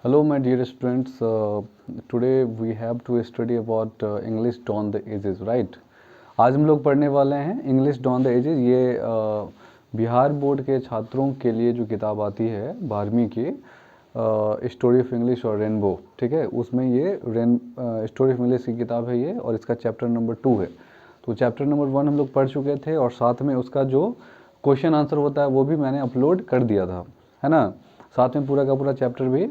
Hello, my dear students. Today we have to study about English Down the Ages, right? आज हम लोग पढ़ने वाले हैं इंग्लिश डाउन द एजेस। ये बिहार बोर्ड के छात्रों के लिए जो किताब आती है 12वीं की स्टोरी ऑफ इंग्लिश और रेनबो, ठीक है, उसमें ये स्टोरी ऑफ इंग्लिश की किताब है ये, और इसका चैप्टर नंबर 2 है। तो चैप्टर नंबर 1 हम लोग पढ़ चुके थे और साथ में उसका जो क्वेश्चन आंसर होता है वो भी मैंने अपलोड कर दिया था, है ना। साथ में पूरा का पूरा चैप्टर भी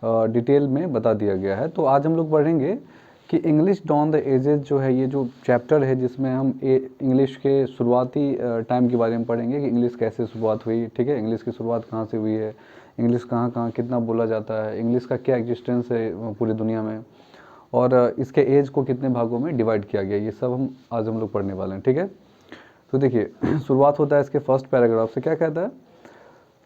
डिटेल में बता दिया गया है। तो आज हम लोग पढ़ेंगे कि इंग्लिश डाउन द एजेस जो है, ये जो चैप्टर है जिसमें हम इंग्लिश के शुरुआती टाइम के बारे में पढ़ेंगे कि इंग्लिश कैसे शुरुआत हुई, ठीक है, इंग्लिश की शुरुआत कहाँ से हुई है, इंग्लिश कहाँ कहाँ कितना बोला जाता है, इंग्लिश का क्या एग्जिस्टेंस है पूरी दुनिया में, और इसके एज को कितने भागों में डिवाइड किया गया, ये सब आज हम लोग पढ़ने वाले हैं, ठीक है। तो देखिए शुरुआत होता है इसके फर्स्ट पैराग्राफ से। क्या कहता है?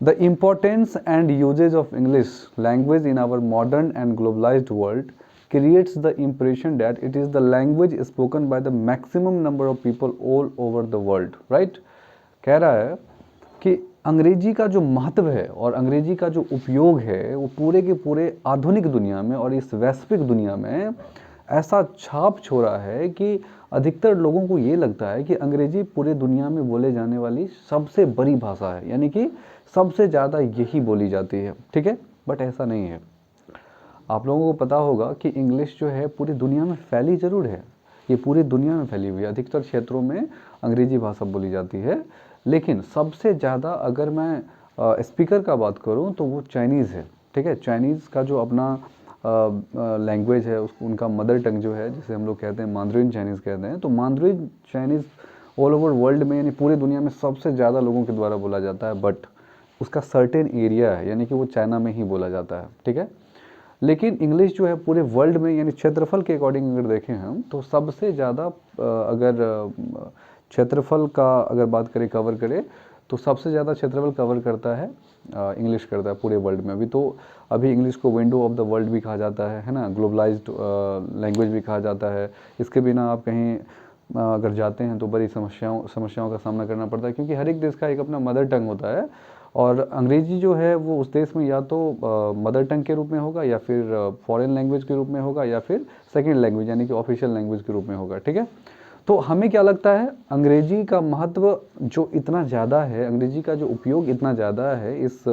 The importance and usage of English language in our modern and globalized world creates the impression that it is the language spoken by the maximum number of people all over the world, right? कह रहा है कि अंग्रेजी का जो महत्व है और अंग्रेजी का जो उपयोग है वो पूरे के पूरे आधुनिक दुनिया में और इस वैश्विक दुनिया में ऐसा छाप छोड़ा है कि अधिकतर लोगों को ये लगता है कि अंग्रेजी पूरे दुनिया में बोले जाने वाली सबसे बड़ी भाषा है, यानी कि सबसे ज़्यादा यही बोली जाती है, ठीक है। बट ऐसा नहीं है। आप लोगों को पता होगा कि इंग्लिश जो है पूरी दुनिया में फैली ज़रूर है, ये पूरी दुनिया में फैली हुई है, अधिकतर क्षेत्रों में अंग्रेजी भाषा बोली जाती है, लेकिन सबसे ज़्यादा अगर मैं स्पीकर का बात करूं तो वो चाइनीज़ है, ठीक है। चाइनीज़ का जो अपना लैंग्वेज है, उसको उनका मदर टंग जो है, जिसे हम लोग कहते हैं मांद्रिन चाइनीज़ कहते हैं, तो मांद्रिन चाइनीज़ ऑल ओवर वर्ल्ड में यानी पूरी दुनिया में सबसे ज़्यादा लोगों के द्वारा बोला जाता है, बट उसका सर्टेन एरिया है, यानी कि वो चाइना में ही बोला जाता है, ठीक है। लेकिन इंग्लिश जो है पूरे वर्ल्ड में यानी क्षेत्रफल के अकॉर्डिंग अगर देखें हम तो सबसे ज़्यादा अगर क्षेत्रफल का अगर बात करें, कवर करें, तो सबसे ज़्यादा क्षेत्रफल कवर करता है इंग्लिश करता है पूरे वर्ल्ड में। अभी इंग्लिश को विंडो ऑफ द वर्ल्ड भी कहा जाता है ना, ग्लोबलाइज्ड लैंग्वेज भी कहा जाता है। इसके बिना आप कहीं अगर जाते हैं तो बड़ी समस्याओं का सामना करना पड़ता है, क्योंकि हर एक देश का एक अपना मदर टंग होता है, और अंग्रेजी जो है वो उस देश में या तो मदर टंग के रूप में होगा, या फिर फॉरेन लैंग्वेज के रूप में होगा, या फिर सेकेंड लैंग्वेज यानी कि ऑफिशियल लैंग्वेज के रूप में होगा, ठीक है। तो हमें क्या लगता है, अंग्रेजी का महत्व जो इतना ज़्यादा है, अंग्रेजी का जो उपयोग इतना ज़्यादा है इस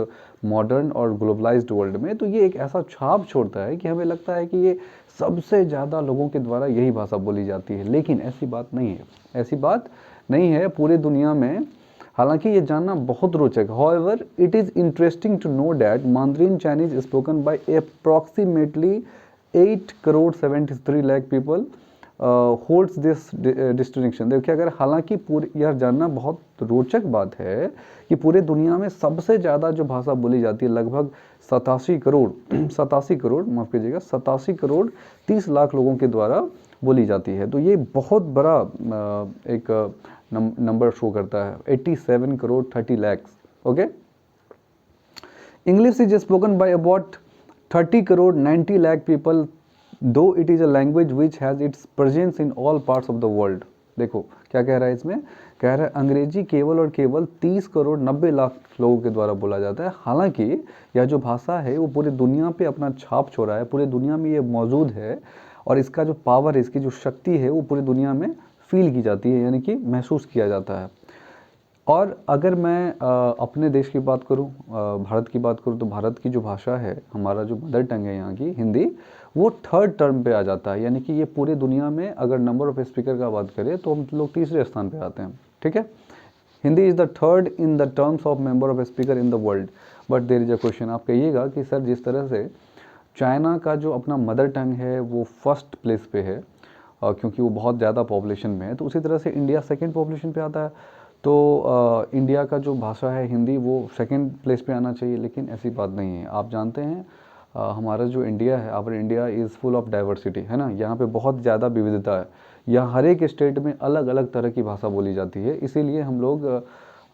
मॉडर्न और ग्लोबलाइज्ड वर्ल्ड में, तो ये एक ऐसा छाप छोड़ता है कि हमें लगता है कि ये सबसे ज़्यादा लोगों के द्वारा यही भाषा बोली जाती है। लेकिन ऐसी बात नहीं है, ऐसी बात नहीं है पूरी दुनिया में। हालांकि ये जानना बहुत रोचक है। However, it is interesting to know that Mandarin Chinese is spoken by approximately 8 crore 73 lakh people holds this distinction। देखिए, अगर हालांकि पूरी यह जानना बहुत रोचक बात है कि पूरे दुनिया में सबसे ज़्यादा जो भाषा बोली जाती है लगभग 87 करोड़ माफ़ कीजिएगा 87 करोड़ 30 लाख लोगों के द्वारा बोली जाती है। तो ये बहुत बड़ा एक नंबर शो करता है, 87 crore 30 lakhs, okay. English is spoken by about 30 crore 90 lakh people, though it is a language which has its presence in all parts of the world. देखो क्या कह रहा है इसमें, कह रहा है अंग्रेजी केवल और केवल 30 करोड़ 90 लाख लोगों के द्वारा बोला जाता है। हालांकि यह जो भाषा है वो पूरी दुनिया पे अपना छाप छोड़ा है, पूरी दुनिया में ये मौजूद है, और इसका जो पावर है, इसकी जो शक्ति है वो पूरी दुनिया में फील की जाती है, यानी कि महसूस किया जाता है। और अगर मैं अपने देश की बात करूं, भारत की बात करूं, तो भारत की जो भाषा है, हमारा जो मदर टंग है यहाँ की हिंदी, वो थर्ड टर्म पे आ जाता है, यानी कि ये पूरे दुनिया में अगर नंबर ऑफ स्पीकर का बात करें तो हम लोग तीसरे स्थान पे आते हैं, ठीक है। Hindi is the third in the terms of member of speaker in the world. But there is a question, आप कहिएगा कि सर जिस तरह से चाइना का जो अपना मदर टंग है वो फर्स्ट प्लेस पे है क्योंकि वो बहुत ज़्यादा पॉपुलेशन में है, तो उसी तरह से इंडिया सेकंड पॉपुलेशन पे आता है, तो इंडिया का जो भाषा है हिंदी वो सेकंड प्लेस पे आना चाहिए, लेकिन ऐसी बात नहीं है। आप जानते हैं हमारा जो इंडिया है, our India is full of diversity, है ना। यहाँ पे बहुत ज़्यादा विविधता है, यहाँ हर एक स्टेट में अलग अलग तरह की भाषा बोली जाती है, इसीलिए हम लोग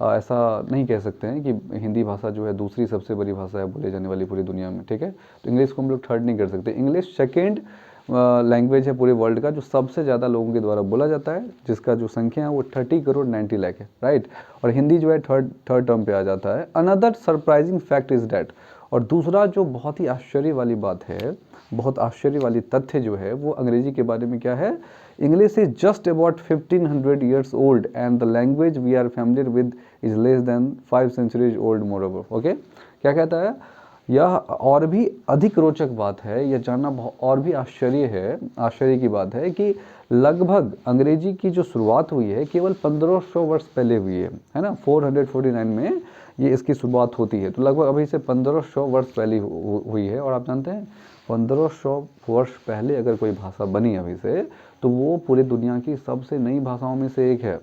ऐसा नहीं कह सकते हैं कि हिंदी भाषा जो है दूसरी सबसे बड़ी भाषा है बोले जाने वाली पूरी दुनिया में, ठीक है। तो इंग्लिश को हम लोग थर्ड नहीं कर सकते। इंग्लिश सेकेंड लैंग्वेज है पूरे वर्ल्ड का जो सबसे ज़्यादा लोगों के द्वारा बोला जाता है, जिसका जो संख्या है वो 30 करोड़ 90 लाख है, राइट। और हिंदी जो है थर्ड टर्म पे आ जाता है। Another surprising fact is that और दूसरा जो बहुत ही आश्चर्य वाली बात है, बहुत आश्चर्य वाली तथ्य जो है वो अंग्रेजी के बारे में क्या है, English is just about 1500 years old and the language we are familiar with is less than 5 centuries old moreover. Okay, क्या कहता है, यह और भी अधिक रोचक बात है, यह जानना और भी आश्चर्य है, आश्चर्य की बात है कि लगभग अंग्रेजी की जो शुरुआत हुई है केवल 1500 वर्ष पहले हुई है ना, 449 में ये इसकी शुरुआत होती है। तो लगभग अभी से 1500 वर्ष पहले हुई है। और आप जानते हैं 1500 वर्ष पहले अगर कोई भाषा बनी अभी से, तो वो पूरी दुनिया की सबसे नई भाषाओं में से एक है।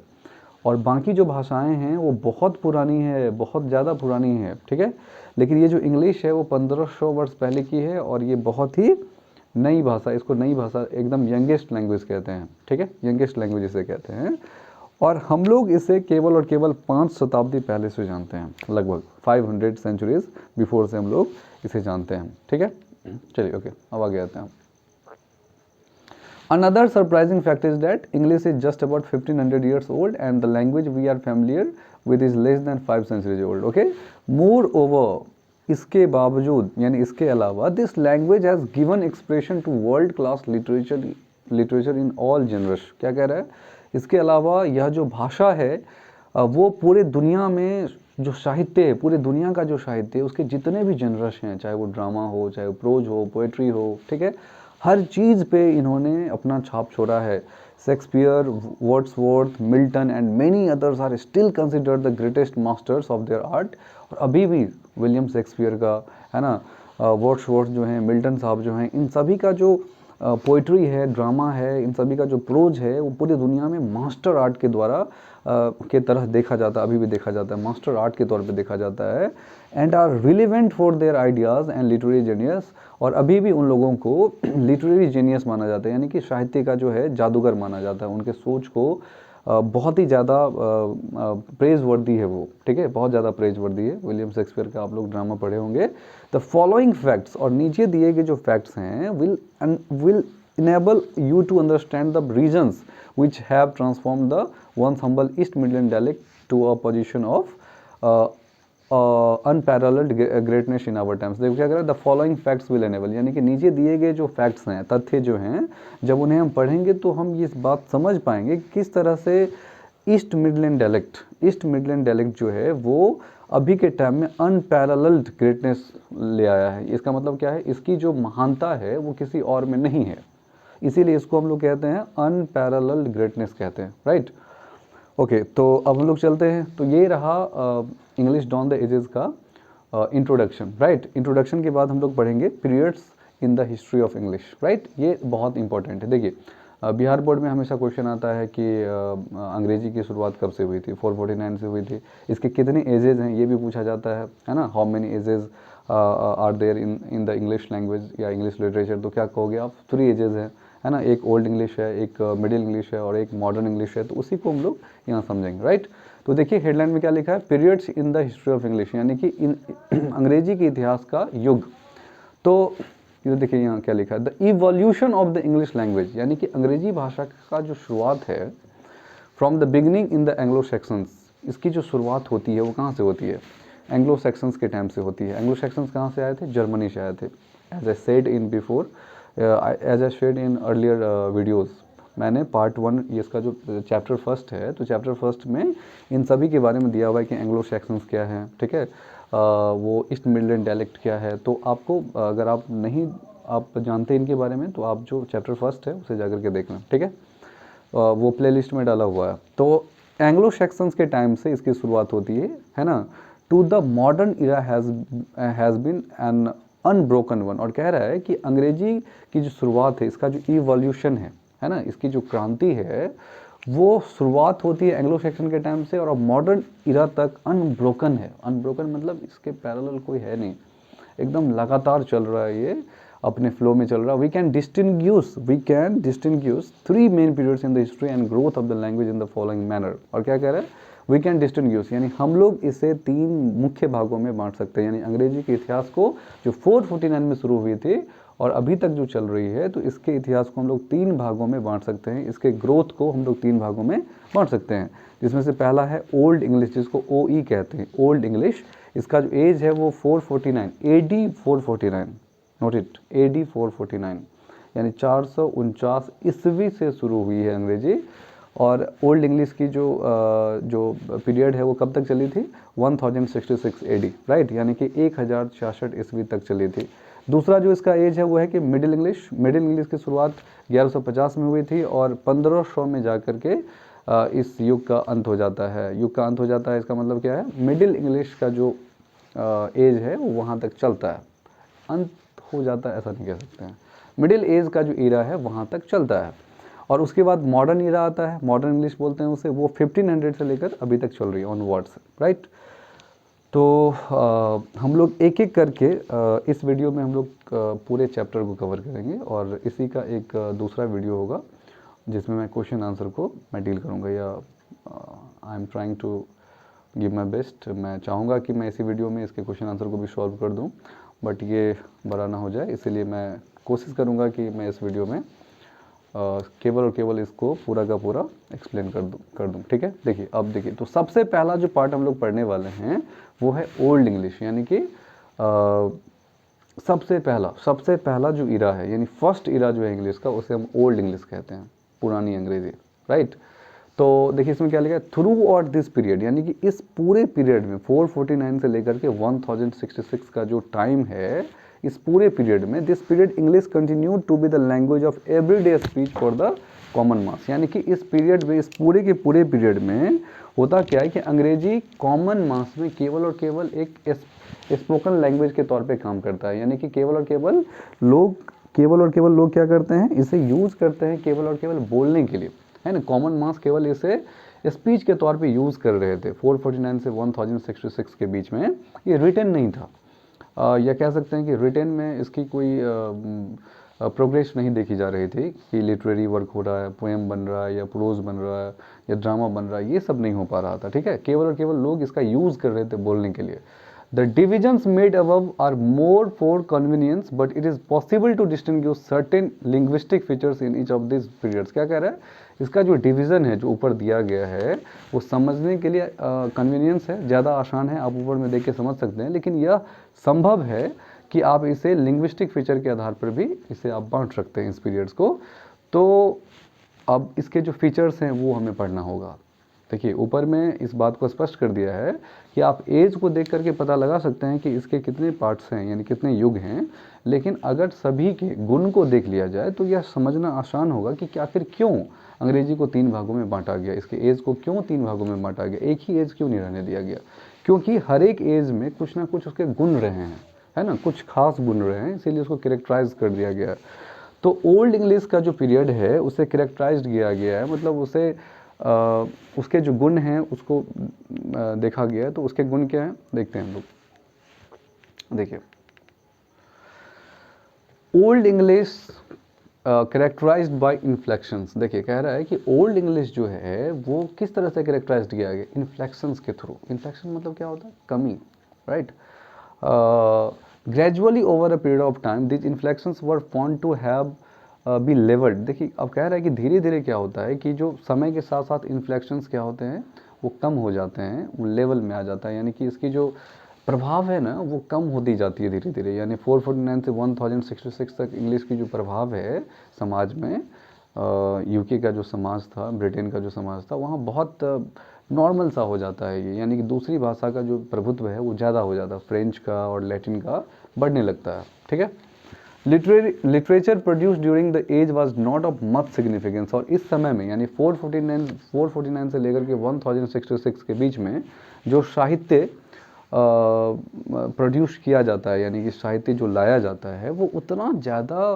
और बाकी जो भाषाएं हैं वो बहुत पुरानी है, बहुत ज़्यादा पुरानी है, ठीक है। लेकिन ये जो इंग्लिश है वो 1500 वर्ष पहले की है और ये बहुत ही नई भाषा, इसको नई भाषा एकदम यंगेस्ट लैंग्वेज कहते हैं, ठीक है, यंगेस्ट लैंग्वेज इसे कहते हैं। और हम लोग इसे केवल और केवल 5 शताब्दी पहले से जानते हैं, लगभग 500 centuries बिफोर से हम लोग इसे जानते हैं, ठीक है। चलिए ओके, अब आगे आते हैं। Another surprising fact is that English is just about 1500 years old and the language we are familiar with is less than 5 centuries old. Okay. Moreover, इसके बावजूद यानी इसके अलावा this language has given expression to world class literature in all genres. क्या कह रहा है, इसके अलावा यह जो भाषा है वो पूरे दुनिया में जो साहित्य है, पूरे दुनिया का जो साहित्य है उसके जितने भी जनरस हैं, चाहे वो ड्रामा हो, चाहे वो प्रोज हो, पोएट्री हो, ठीक है, हर चीज़ पे इन्होंने अपना छाप छोड़ा है। Shakespeare, Wordsworth, Milton and many others are still considered the greatest masters of their art. और अभी भी विलियम शेक्सपियर का, है ना, वर्ड्सवर्थ जो हैं, मिल्टन साहब जो हैं, इन सभी का जो पोइट्री है, ड्रामा है, इन सभी का जो प्रोज है वो पूरी दुनिया में मास्टर आर्ट के द्वारा के तरह देखा जाता है, अभी भी देखा जाता है, मास्टर आर्ट के तौर पे देखा जाता है। And are relevant for their ideas and literary genius. और अभी भी उन लोगों को लिटरेरी जेनियस माना जाता है, यानी कि साहित्य का जो है जादूगर माना जाता है। उनके सोच को बहुत ही ज़्यादा प्रेज वर्दी है वो, ठीक है, बहुत ज़्यादा प्रेज वर्दी है। विलियम शेक्सपियर का आप लोग ड्रामा पढ़े होंगे। द फॉलोइंग फैक्ट्स, और नीचे दिए गए जो फैक्ट्स हैं, will enable you to understand the reasons which have transformed the once humble East Midland dialect to a position of unparalleled greatness in our times। देखो क्या कह रहा है, the following facts will enable, यानी कि नीचे दिए गए जो फैक्ट्स हैं, तथ्य जो हैं, जब उन्हें हम पढ़ेंगे तो हम ये बात समझ पाएंगे किस तरह से ईस्ट मिडलैंड डायलेक्ट जो है वो अभी के टाइम में अनपैरेलल्ड ग्रेटनेस ले आया है। इसका मतलब क्या है, इसकी जो महानता है वो किसी और में नहीं है, इसीलिए इसको हम लोग कहते हैं अनपैरेलल्ड ग्रेटनेस कहते हैं, राइट। ओके, तो अब हम लोग चलते हैं। तो ये रहा इंग्लिश डॉन द एजेस का इंट्रोडक्शन, राइट। इंट्रोडक्शन के बाद हम लोग पढ़ेंगे periods in the history of English, right. ये बहुत इंपॉर्टेंट है। देखिए बिहार बोर्ड में हमेशा क्वेश्चन आता है कि अंग्रेजी की शुरुआत कब से हुई थी, 449 से हुई थी। इसके कितने एजेस हैं ये भी पूछा जाता है ना, how many ages are there in the English language या इंग्लिश लिटरेचर। तो क्या कहोगे आप, 3 एजेस हैं, है ना, एक ओल्ड इंग्लिश है, एक मिडिल इंग्लिश है और एक मॉडर्न इंग्लिश है। तो उसी को हम लोग यहाँ समझेंगे, राइट। तो देखिए हेडलाइन में क्या लिखा है, periods in the history of English, यानी कि इन अंग्रेजी के इतिहास का युग। तो ये देखिए यहाँ क्या लिखा है, the evolution of the English language, यानी कि अंग्रेजी भाषा का जो शुरुआत है from the beginning in the Anglo sections. इसकी जो शुरुआत होती है वो कहाँ से होती है, एंग्लो सेक्शंस के टाइम से होती है। एंग्लो सेक्शंस कहाँ से आए थे, जर्मनी से आए थे। As I said in before, as I said in earlier videos, मैंने पार्ट 1 ये इसका जो चैप्टर फर्स्ट है, तो चैप्टर फर्स्ट में इन सभी के बारे में दिया हुआ है कि एंग्लो सेक्शंस क्या है, ठीक है, वो ईस्ट मिडलैंड डायलेक्ट क्या है। तो आपको अगर आप जानते हैं इनके बारे में, तो आप जो चैप्टर फर्स्ट है उसे जाकर के देखना, ठीक है, वो प्लेलिस्ट में डाला हुआ है। तो एंग्लो सेक्शंस के टाइम से इसकी शुरुआत होती है ना। To the modern era has been an unbroken one. और कह रहा है कि अंग्रेजी की जो शुरुआत है, इसका जो इवोल्यूशन है ना, इसकी जो क्रांति है वो शुरुआत होती है एंग्लो सेक्शन के टाइम से और अब मॉडर्न इरा तक अनब्रोकन है। अनब्रोकन मतलब इसके पैरेलल कोई है नहीं, एकदम लगातार चल रहा है, ये अपने फ्लो में चल रहा है। We can distinguish 3 main periods in the history and growth of the language in the following manner. और क्या कह रहा है, वी कैन डिस्टिंग्विश, यानी हम लोग इसे 3 मुख्य भागों में बांट सकते हैं। यानी अंग्रेजी के इतिहास को जो 449 में शुरू हुई थी और अभी तक जो चल रही है, तो इसके इतिहास को हम लोग 3 भागों में बांट सकते हैं। इसके ग्रोथ को हम लोग 3 भागों में बांट सकते हैं, जिसमें से पहला है ओल्ड इंग्लिश, जिसको OE कहते हैं, ओल्ड इंग्लिश। इसका जो एज है वो 449 AD 449, नोट इट, AD 449 यानी 449 ईस्वी से शुरू हुई है अंग्रेजी। और ओल्ड इंग्लिश की जो पीरियड है वो कब तक चली थी, 1066 AD, राइट, यानी कि 1066 ईस्वी तक चली थी। दूसरा जो इसका एज है वो है कि मिडिल इंग्लिश की शुरुआत 1150 में हुई थी और 1500 में जाकर के इस युग का अंत हो जाता है। युग का अंत हो जाता है इसका मतलब क्या है, मिडिल इंग्लिश का जो एज है वो वहाँ तक चलता है। अंत हो जाता है ऐसा नहीं कह सकते हैं, मिडिल एज का जो ईरा है वहाँ तक चलता है। और उसके बाद मॉडर्न ईरा आता है, मॉडर्न इंग्लिश बोलते हैं उसे, वो 1500 से लेकर अभी तक चल रही है ऑनवर्ड्स, राइट। तो हम लोग एक एक करके इस वीडियो में हम लोग पूरे चैप्टर को कवर करेंगे और इसी का एक दूसरा वीडियो होगा जिसमें मैं क्वेश्चन आंसर को मैं डील करूँगा, या I am trying to give my best. मैं चाहूँगा कि मैं इसी वीडियो में इसके क्वेश्चन आंसर को भी सॉल्व कर दूँ, बट ये बड़ा ना हो जाए, इसीलिए मैं कोशिश करूँगा कि मैं इस वीडियो में केवल और केवल इसको पूरा का पूरा एक्सप्लेन कर दूँ, ठीक है। देखिए, अब देखिए, तो सबसे पहला जो पार्ट हम लोग पढ़ने वाले हैं वो है ओल्ड इंग्लिश, यानी कि सबसे पहला जो इरा है, यानी फर्स्ट इरा जो है इंग्लिश का, उसे हम ओल्ड इंग्लिश कहते हैं, पुरानी अंग्रेजी, राइट। तो देखिए इसमें क्या लिखा है, थ्रू आउट दिस पीरियड, यानी कि इस पूरे पीरियड में 449 से लेकर के 1066 का जो टाइम है, इस पूरे पीरियड में, this period English continue to be the language of everyday speech for the common mass. यानी कि इस पीरियड में, इस पूरे के पूरे पीरियड में होता क्या है कि अंग्रेजी कॉमन मास में केवल और केवल एक स्पोकन लैंग्वेज के तौर पे काम करता है। यानी कि केवल और केवल लोग क्या करते हैं, इसे यूज़ करते हैं केवल और केवल बोलने के लिए, है ना। कॉमन मास केवल इसे स्पीच के तौर पे यूज़ कर रहे थे 449 से 1066 के बीच में। ये रिटन नहीं था, या कह सकते हैं कि रिटन में इसकी कोई प्रोग्रेस नहीं देखी जा रही थी कि लिटरेरी वर्क हो रहा है, पोएम बन रहा है या प्रोज बन रहा है या ड्रामा बन रहा है, ये सब नहीं हो पा रहा था, ठीक है। केवल और केवल लोग इसका यूज़ कर रहे थे बोलने के लिए। The divisions made above are more for convenience, but it is possible to distinguish certain linguistic features in each of these periods। क्या कह रहा है, इसका जो डिवीज़न है जो ऊपर दिया गया है वो समझने के लिए कन्वीनियंस है, ज़्यादा आसान है, आप ऊपर में देख के समझ सकते हैं, लेकिन यह संभव है कि आप इसे लिंग्विस्टिक फीचर के आधार पर भी इसे आप बांट सकते हैं इस पीरियड्स को। तो अब इसके जो फीचर्स हैं वो हमें पढ़ना होगा। देखिए ऊपर में इस बात को स्पष्ट कर दिया है कि आप एज को देख करके पता लगा सकते हैं कि इसके कितने पार्ट्स हैं, यानी कितने युग हैं, लेकिन अगर सभी के गुण को देख लिया जाए तो यह समझना आसान होगा कि आखिर क्यों अंग्रेजी को 3 भागों में बांटा गया, इसके एज को क्यों 3 भागों में बांटा गया, एक ही एज क्यों नहीं रहने दिया गया। क्योंकि हर एक एज में कुछ ना कुछ उसके गुण रहे हैं, है ना, कुछ खास गुण रहे हैं, इसीलिए उसको कैरेक्टराइज कर दिया गया। तो ओल्ड इंग्लिश का जो पीरियड है उसे कैरेक्टराइज किया गया है, मतलब उसे उसके जो गुण हैं उसको देखा गया है। तो उसके गुण क्या हैं देखते हैं हम लोग। देखिए, Old English characterized by inflections. देखिए कह रहा है कि ओल्ड इंग्लिश जो है वो किस तरह से कैरेक्टराइज किया गया, इन्फ्लेक्शंस के थ्रू। इन्फ्लेक्शन मतलब क्या होता है, कमी, right. Gradually over a period of time this inflections were found to have be levelled. देखिए अब कह रहा है कि धीरे धीरे क्या होता है कि जो समय के साथ साथ इन्फ्लेक्शंस क्या होते हैं वो कम हो जाते हैं, वो लेवल में आ जाता है, यानी कि इसकी जो प्रभाव है ना वो कम होती जाती है धीरे धीरे। यानी 449 से 1066 तक इंग्लिश की जो प्रभाव है समाज में, यूके का जो समाज था, ब्रिटेन का जो समाज था, वहाँ बहुत नॉर्मल सा हो जाता है ये, यानी कि दूसरी भाषा का जो प्रभुत्व है वो ज़्यादा हो जाता है, फ्रेंच का और लैटिन का बढ़ने लगता है, ठीक है। Literature produce during the age was not of much significance. और इस समय में यानी 449 से लेकर के 1066 के बीच में जो साहित्य प्रोड्यूस किया जाता है, यानी कि साहित्य जो लाया जाता है वो उतना ज़्यादा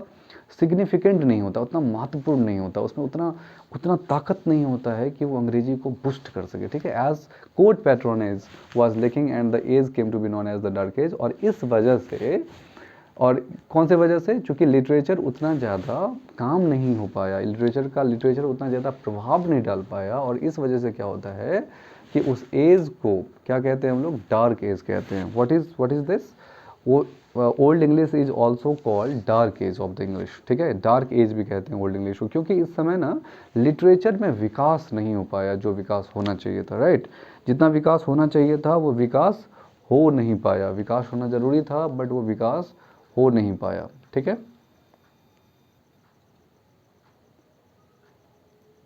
सिग्निफिकेंट नहीं होता, उतना महत्वपूर्ण नहीं होता, उसमें उतना ताकत नहीं होता है कि वो अंग्रेजी को बूस्ट कर सके, ठीक है। As court patronage was lacking and the age came to be known as the dark age. और इस वजह से, और कौन से वजह से, चूँकि लिटरेचर उतना ज़्यादा काम नहीं हो पाया, लिटरेचर उतना ज़्यादा प्रभाव नहीं डाल पाया, और इस वजह से क्या होता है कि उस एज को क्या कहते हैं हम लोग, डार्क एज कहते हैं। What is this, Old English is also called dark age of the English, ठीक है। डार्क एज भी कहते हैं ओल्ड इंग्लिश को, क्योंकि इस समय ना लिटरेचर में विकास नहीं हो पाया जो विकास होना चाहिए था, राइट। जितना विकास होना चाहिए था वो विकास हो नहीं पाया। विकास होना जरूरी था बट वो विकास हो नहीं पाया। ठीक है,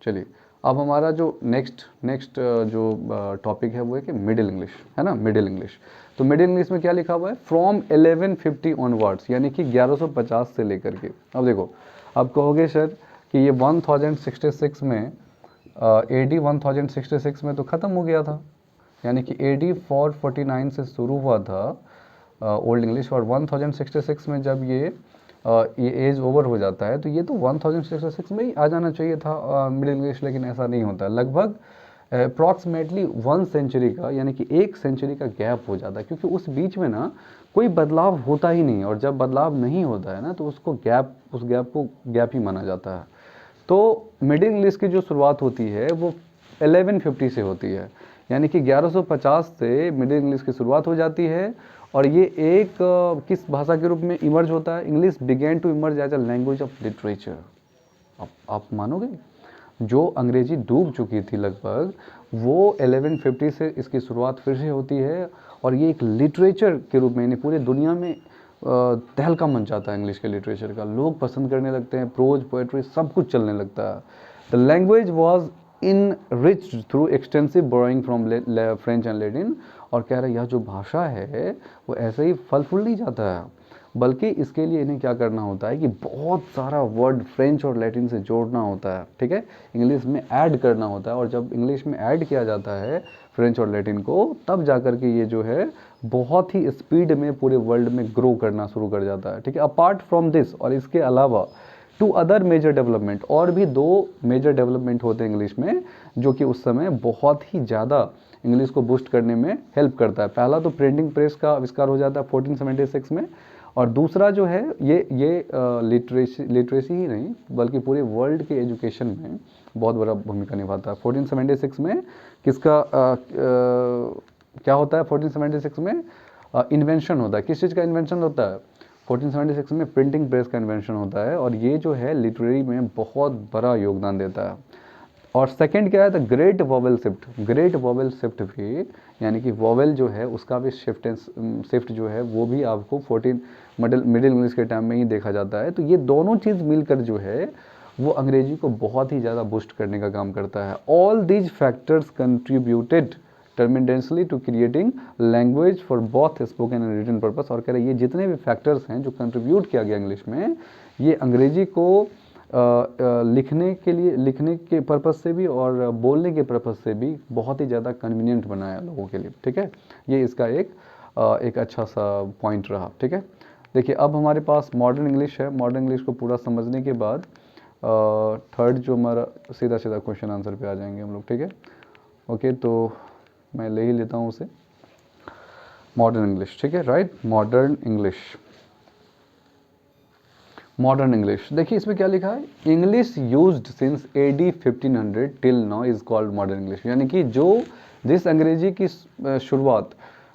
चलिए अब हमारा जो नेक्स्ट जो टॉपिक है वो है कि मिडिल इंग्लिश, है ना, मिडिल इंग्लिश। तो मिडिल इंग्लिश में क्या लिखा हुआ है, फ्रॉम 1150 ऑनवर्ड्स, यानी कि 1150 से लेकर के। अब देखो, अब कहोगे सर कि ये 1066 में AD 1066 में तो ख़त्म हो गया था, यानी कि AD 449 से शुरू हुआ था ओल्ड इंग्लिश, और 1066 में जब ये एज ओवर हो जाता है तो ये तो 1066 में ही आ जाना चाहिए था मिडिल इंग्लिश, लेकिन ऐसा नहीं होता। लगभग अप्रॉक्सीमेटली 1 सेंचुरी का, यानी कि 1 सेंचुरी का गैप हो जाता है, क्योंकि उस बीच में ना कोई बदलाव होता ही नहीं, और जब बदलाव नहीं होता है ना तो उसको उस गैप को गैप ही माना जाता है। तो मिडिल इंग्लिश की जो शुरुआत होती है वो 1150 से होती है, यानी कि 1150 से मिडिल इंग्लिश की शुरुआत हो जाती है। और ये एक किस भाषा के रूप में इमर्ज होता है, English began to emerge as a language of literature. आप मानोगे, जो अंग्रेजी डूब चुकी थी लगभग, वो 1150 से इसकी शुरुआत फिर से होती है, और ये एक लिटरेचर के रूप में, यानी पूरे दुनिया में तहलका मच जाता है इंग्लिश के लिटरेचर का। लोग पसंद करने लगते हैं, प्रोज पोएट्री सब कुछ चलने लगता है। The language was in rich through extensive borrowing from French and Latin. और कह रहा है यह जो भाषा है वो ऐसे ही फल फूल नहीं जाता है, बल्कि इसके लिए इन्हें क्या करना होता है कि बहुत सारा वर्ड फ्रेंच और लैटिन से जोड़ना होता है, ठीक है, इंग्लिश में ऐड करना होता है। और जब इंग्लिश में ऐड किया जाता है फ्रेंच और लैटिन को, तब जाकर के ये जो है बहुत ही स्पीड में पूरे वर्ल्ड में ग्रो करना शुरू कर जाता है। ठीक है, अपार्ट फ्रॉम दिस, और इसके अलावा टू अदर मेजर डेवलपमेंट, और भी 2 मेजर डेवलपमेंट होते हैं इंग्लिश में, जो कि उस समय बहुत ही ज़्यादा इंग्लिश को बूस्ट करने में हेल्प करता है। पहला तो प्रिंटिंग प्रेस का आविष्कार हो जाता है 1476 में, और दूसरा जो है ये लिटरेसी ही नहीं बल्कि पूरे वर्ल्ड के एजुकेशन में बहुत बड़ा भूमिका निभाता है। 1476 में किसका क्या होता है, 1476 में इन्वेंशन होता है। किस चीज़ का इन्वेंशन होता है, 1476 में प्रिंटिंग प्रेस का इन्वेंशन होता है, और ये जो है लिटरेरी में बहुत बड़ा योगदान देता है। और सेकंड क्या है, the great vowel shift. Great vowel shift भी, यानी कि वॉवेल जो है उसका भी शिफ्ट जो है वो भी आपको 14 मिडिल इंग्लिश के टाइम में ही देखा जाता है। तो ये दोनों चीज़ मिलकर जो है वो अंग्रेजी को बहुत ही ज़्यादा बूस्ट करने का काम करता है। All these factors contributed determinantly to creating language for both spoken and written purpose. और कह रहे ये जितने भी फैक्टर्स हैं जो कंट्रीब्यूट किया गया इंग्लिश में, ये अंग्रेजी को लिखने के पर्पस से भी और बोलने के पर्पस से भी बहुत ही ज़्यादा कन्वीनियंट बनाया लोगों के लिए। ठीक है, ये इसका एक अच्छा सा पॉइंट रहा। ठीक है, देखिए अब हमारे पास मॉडर्न इंग्लिश है। मॉडर्न इंग्लिश को पूरा समझने के बाद थर्ड जो हमारा सीधा क्वेश्चन आंसर पे आ जाएंगे हम लोग। ठीक है, ओके, तो मैं ले ही लेता हूँ उसे, मॉडर्न इंग्लिश। ठीक है, right, modern English. Modern English, देखिए इसमें क्या लिखा है, English used since AD 1500 till now is called modern English. यानी कि जिस अंग्रेजी की शुरुआत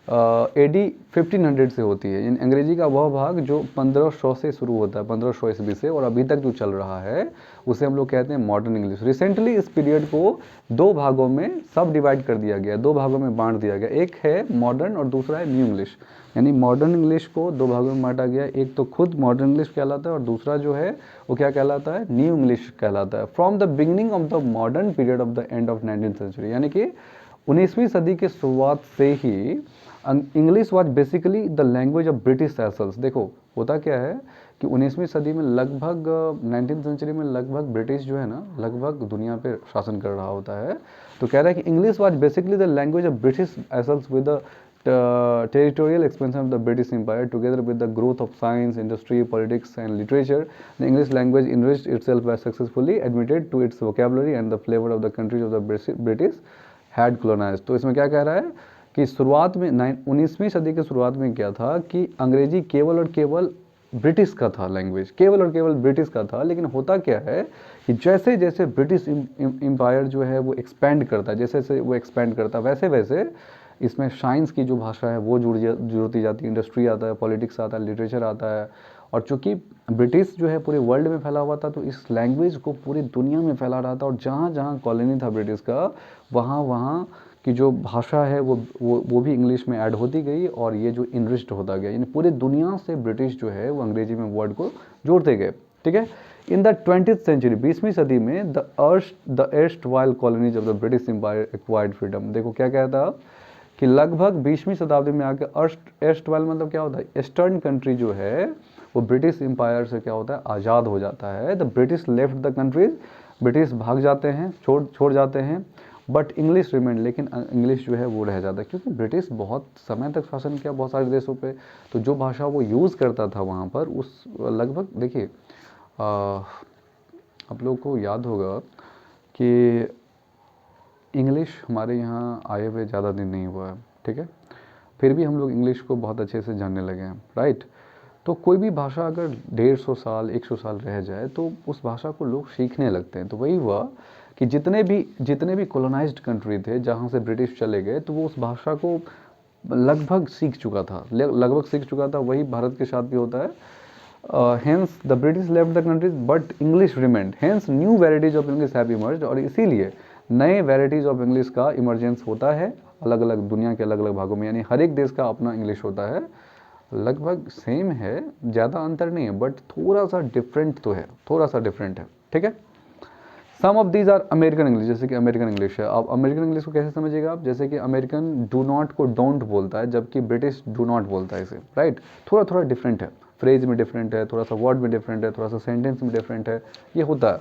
AD 1500 से होती है, यानी अंग्रेजी का वह भाग जो 1500 से शुरू होता है, 1500 ईस्वी से, और अभी तक जो चल रहा है उसे हम लोग कहते हैं मॉडर्न इंग्लिश। रिसेंटली इस पीरियड को 2 भागों में सब डिवाइड कर दिया गया, 2 भागों में बांट दिया गया। एक है मॉडर्न और दूसरा है न्यू इंग्लिश। यानी मॉडर्न इंग्लिश को 2 भागों में बांटा गया, एक तो खुद मॉडर्न इंग्लिश कहलाता है और दूसरा जो है वो क्या कहलाता है, न्यू इंग्लिश कहलाता है। From the beginning of the modern period of the end of 19th century, यानी कि 19वीं सदी के शुरुआत से ही English was basically the language of British Isles. देखो होता क्या है कि 19वीं सदी में लगभग 19th सेंचुरी में लगभग ब्रिटिश जो है ना लगभग दुनिया पे शासन कर रहा होता है। तो कह रहा है कि English was basically the language of British Isles with the territorial expansion of the British Empire together with the growth of science, industry, politics and literature. The English language enriched itself by successfully admitted to its vocabulary and the flavor of the countries of the British had colonized. तो इसमें क्या कह रहा है कि शुरुआत में 19वीं सदी के शुरुआत में क्या था कि अंग्रेजी केवल और केवल ब्रिटिश का था लैंग्वेज, केवल और केवल ब्रिटिश का था। लेकिन होता क्या है कि जैसे जैसे ब्रिटिश एम्पायर जो है वो एक्सपेंड करता है, जैसे जैसे वो एक्सपेंड करता है वैसे वैसे इसमें साइंस की जो भाषा है वो जुड़ती जाती है, इंडस्ट्री आता है, पॉलिटिक्स आता है, लिटरेचर आता है। और चूंकि ब्रिटिश जो है पूरे वर्ल्ड में फैला हुआ था तो इस लैंग्वेज को पूरी दुनिया में फैला रहा था, और जहाँ जहाँ कॉलोनी था ब्रिटिश का वहाँ वहाँ कि जो भाषा है वो भी इंग्लिश में ऐड होती गई और ये जो इनरिच्ड होता गया, यानी पूरे दुनिया से ब्रिटिश जो है वो अंग्रेजी में वर्ड को जोड़ते गए। ठीक है। इन द 20th सेंचुरी, 20वीं सदी में the erstwhile colonies of the British Empire acquired freedom. देखो क्या कहता कि लगभग 20वीं शताब्दी में आके एस्ट वाइल मतलब क्या होता है, ईस्टर्न कंट्री जो है वो ब्रिटिश एम्पायर से क्या होता है, आज़ाद हो जाता है। The British left the countries, British भाग जाते हैं, छोड़ जाते हैं, बट इंग्लिश रिमेंड, लेकिन इंग्लिश जो है वो रह जाता है, क्योंकि ब्रिटिश बहुत समय तक शासन किया बहुत सारे देशों पे। तो जो भाषा वो यूज़ करता था वहाँ पर, उस लगभग देखिए आप लोगों को याद होगा कि इंग्लिश हमारे यहाँ आए हुए ज़्यादा दिन नहीं हुआ है। ठीक है, फिर भी हम लोग इंग्लिश को बहुत अच्छे से जानने लगे हैं, राइट। तो कोई भी भाषा अगर 150 साल 100 साल रह जाए तो उस भाषा को लोग सीखने लगते हैं। तो वही हुआ कि जितने भी कॉलोनाइज्ड कंट्री थे जहाँ से ब्रिटिश चले गए, तो वो उस भाषा को लगभग सीख चुका था। वही भारत के साथ भी होता है। Hence the British left the countries but English remained, hence new varieties of English have emerged, और इसीलिए नए वेराइटीज ऑफ इंग्लिश का इमरजेंस होता है अलग अलग दुनिया के अलग अलग भागों में। यानी हर एक देश का अपना इंग्लिश होता है, लगभग सेम है, ज़्यादा अंतर नहीं है, बट थोड़ा सा डिफरेंट है। ठीक है। Some of these are American English, जैसे कि अमेरिकन इंग्लिश है। अब अमेरिकन इंग्लिश को कैसे समझिएगा आप, जैसे कि अमेरिकन डू नॉट को डोंट बोलता है, जबकि ब्रिटिश डू नॉट बोलता है इसे, राइट। थोड़ा डिफरेंट है, फ्रेज में डिफरेंट है, थोड़ा सा वर्ड में डिफरेंट है, थोड़ा सा सेंटेंस में डिफरेंट है, ये होता है,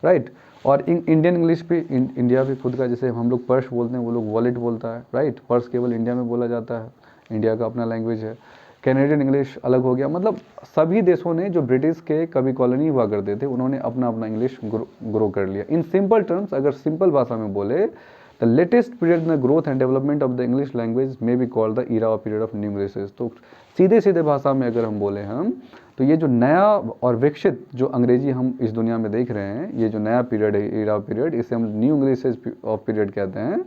राइट। और इंडियन इंग्लिश भी इंडिया भी खुद का, जैसे हम लोग पर्स बोलते हैं, वो लोग वॉलेट बोलता है, राइट। पर्स केवल इंडिया में बोला जाता है, इंडिया का अपना लैंग्वेज है। कैनेडियन इंग्लिश अलग हो गया। मतलब सभी देशों ने जो ब्रिटिश के कभी कॉलोनी हुआ करते थे, उन्होंने अपना अपना इंग्लिश ग्रो कर लिया। इन सिंपल टर्म्स, अगर सिंपल भाषा में बोले, the latest period in the growth and development of the English language में be called the era period of new Englishes. तो सीधे भाषा में अगर हम बोले तो ये जो नया और विकसित जो अंग्रेजी हम इस दुनिया में देख रहे हैं, ये जो नया पीरियड है, ईरा पीरियड, इसे हम न्यू इंग्लिशेस ऑफ पीरियड कहते हैं।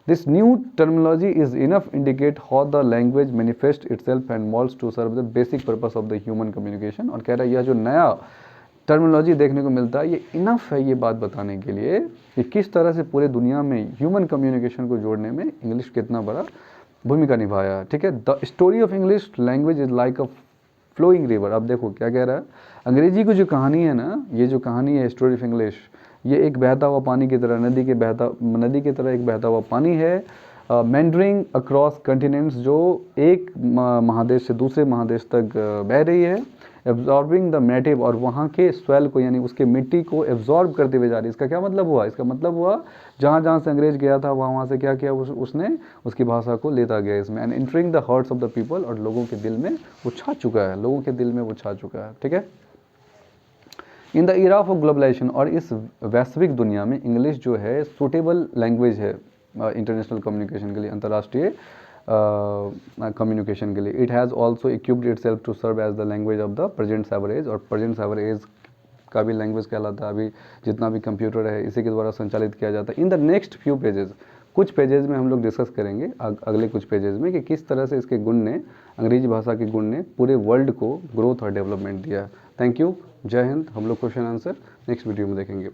This new terminology is enough indicate how the language manifests itself and molds to serve the basic purpose of the human communication। और कह रहा है यह जो नया टर्मिनोलॉजी देखने को मिलता है, ये इनफ है ये बात बताने के लिए कि किस तरह से पूरे दुनिया में ह्यूमन कम्युनिकेशन को जोड़ने में इंग्लिश कितना बड़ा भूमिका निभाया। ठीक है। The story of English language is like a flowing river. अब देखो क्या कह रहा है, अंग्रेजी की जो कहानी है ना, ये जो कहानी है स्टोरी ऑफ इंग्लिश, ये एक बहता हुआ पानी की तरह, नदी की तरह एक बहता हुआ पानी है, मेंडरिंग अक्रॉस कंटिनेंट्स, जो एक महादेश से दूसरे महादेश तक बह रही है, एब्जॉर्बिंग द नेटिव, और वहाँ के स्वेल को यानी उसके मिट्टी को एब्जॉर्ब करते हुए जा रही है। इसका क्या मतलब हुआ, इसका मतलब हुआ जहाँ जहाँ से अंग्रेज गया था वहाँ से क्या किया उसने उसकी भाषा को लेता गया इसमें, and entering the hearts of the people, और लोगों के दिल में वो छा चुका है, ठीक है। In the era of globalization, और इस वैश्विक दुनिया में इंग्लिश जो है सूटेबल लैंग्वेज है इंटरनेशनल कम्युनिकेशन के लिए, अंतर्राष्ट्रीय कम्युनिकेशन के लिए। It has also equipped itself to serve as the language of the present cyber age, और प्रेजेंट साइबर एज का भी लैंग्वेज कहलाता है। अभी जितना भी कंप्यूटर है इसी के द्वारा संचालित किया जाता है। In the next few pages, कुछ पेजेस में हम लोग डिस्कस करेंगे अगले कुछ पेजेस में कि किस तरह से इसके गुण ने, अंग्रेजी भाषा के गुण ने पूरे वर्ल्ड को ग्रोथ और डेवलपमेंट दिया। थैंक यू, जय हिंद। हम लोग क्वेश्चन आंसर नेक्स्ट वीडियो में देखेंगे।